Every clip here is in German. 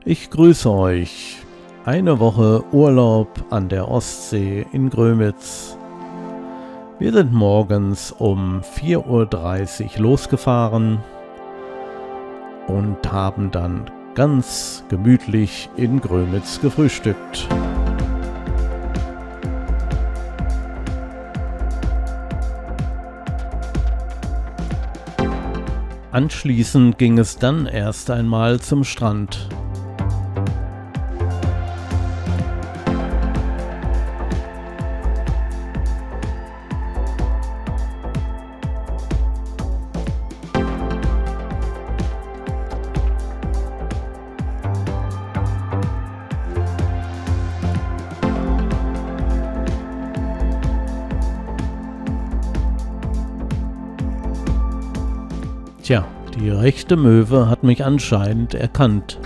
Ich grüße euch. Eine Woche Urlaub an der Ostsee in Grömitz. Wir sind morgens um 4:30 Uhr losgefahren und haben dann ganz gemütlich in Grömitz gefrühstückt. Anschließend ging es dann erst einmal zum Strand. Tja, die rechte Möwe hat mich anscheinend erkannt.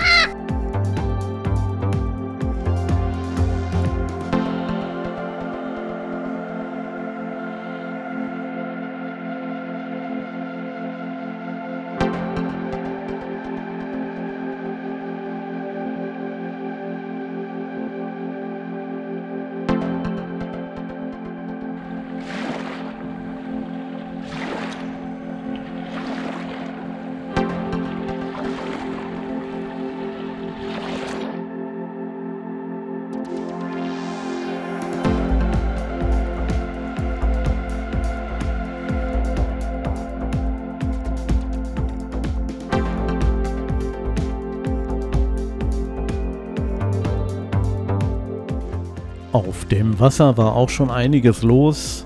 Auf dem Wasser war auch schon einiges los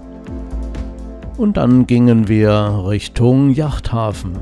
und dann gingen wir Richtung Yachthafen.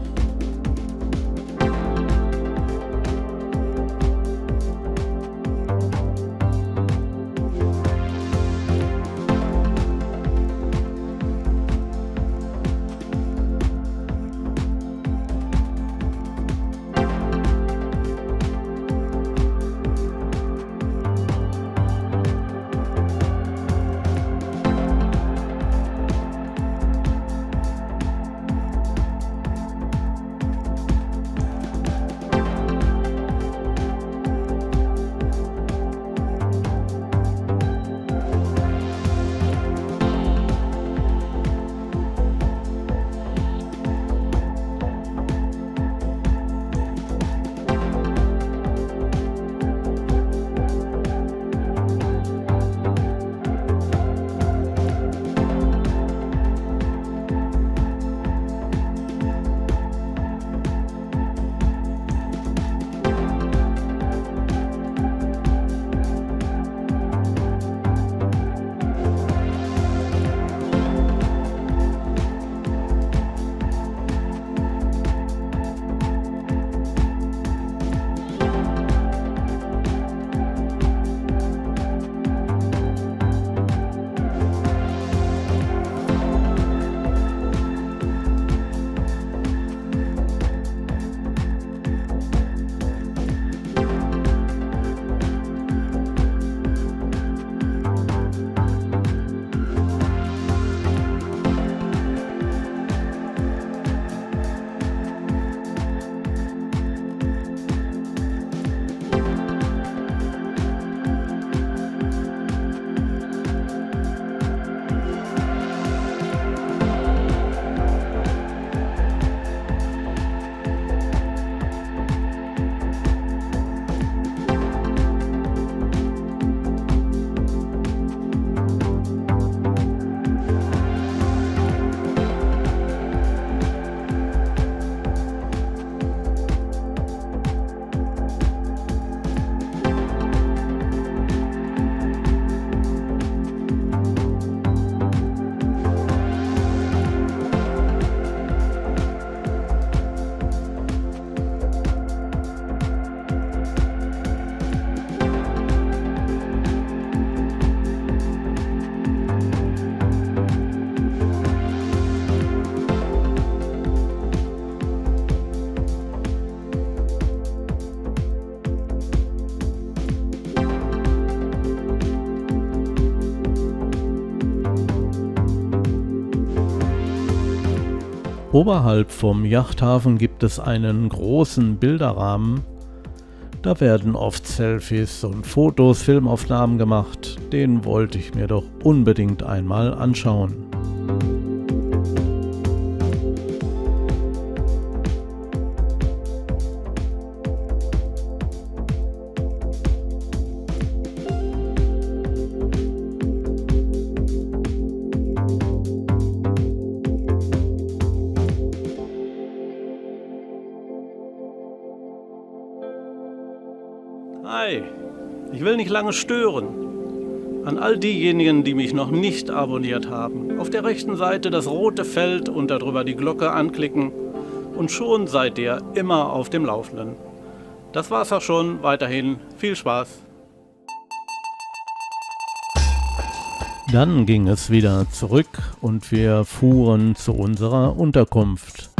Oberhalb vom Yachthafen gibt es einen großen Bilderrahmen, Da werden oft Selfies und Fotos, Filmaufnahmen gemacht. Den wollte ich mir doch unbedingt einmal anschauen. Hi, ich will nicht lange stören. An all diejenigen, die mich noch nicht abonniert haben, auf der rechten Seite das rote Feld und darüber die Glocke anklicken und schon seid ihr immer auf dem Laufenden. Das war's auch schon, weiterhin viel Spaß. Dann ging es wieder zurück und wir fuhren zu unserer Unterkunft.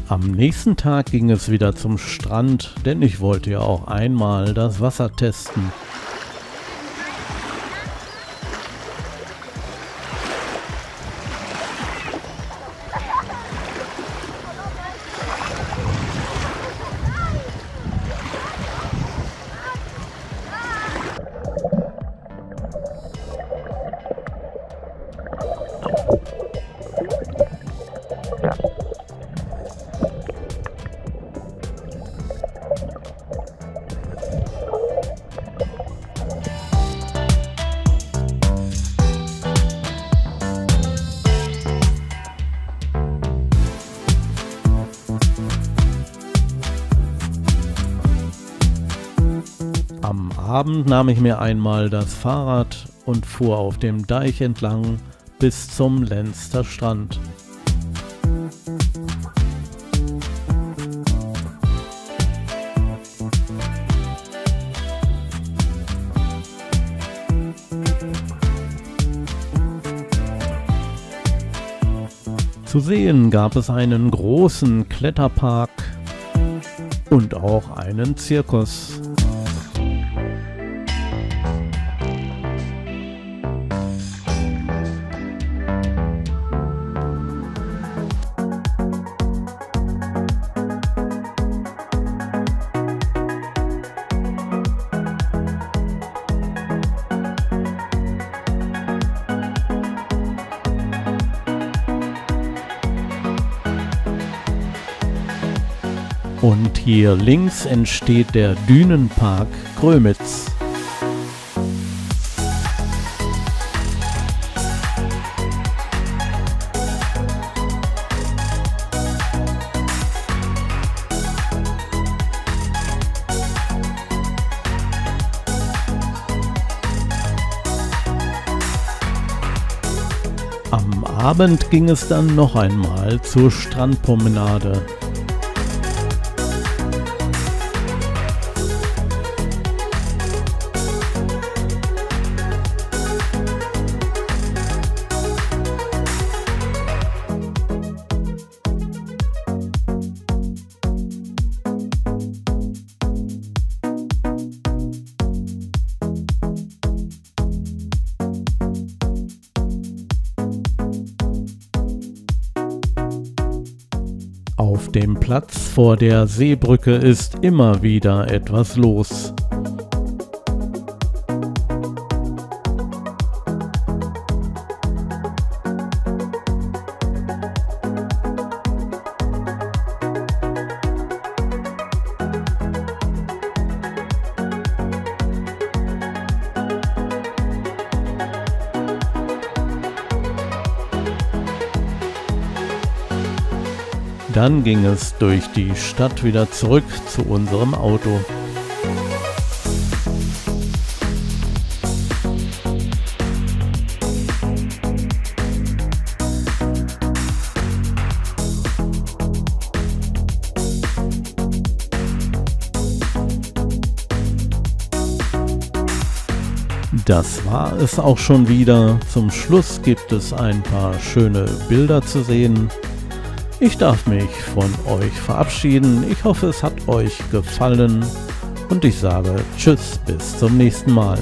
Am nächsten Tag ging es wieder zum Strand, denn ich wollte ja auch einmal das Wasser testen. Am Abend nahm ich mir einmal das Fahrrad und fuhr auf dem Deich entlang bis zum Lenster Strand. Zu sehen gab es einen großen Kletterpark und auch einen Zirkus. Und hier links entsteht der Dünenpark Grömitz. Am Abend ging es dann noch einmal zur Strandpromenade. Auf dem Platz vor der Seebrücke ist immer wieder etwas los. Dann ging es durch die Stadt wieder zurück zu unserem Auto. Das war es auch schon wieder. Zum Schluss gibt es ein paar schöne Bilder zu sehen. Ich darf mich von euch verabschieden. Ich hoffe, es hat euch gefallen und ich sage Tschüss, bis zum nächsten Mal.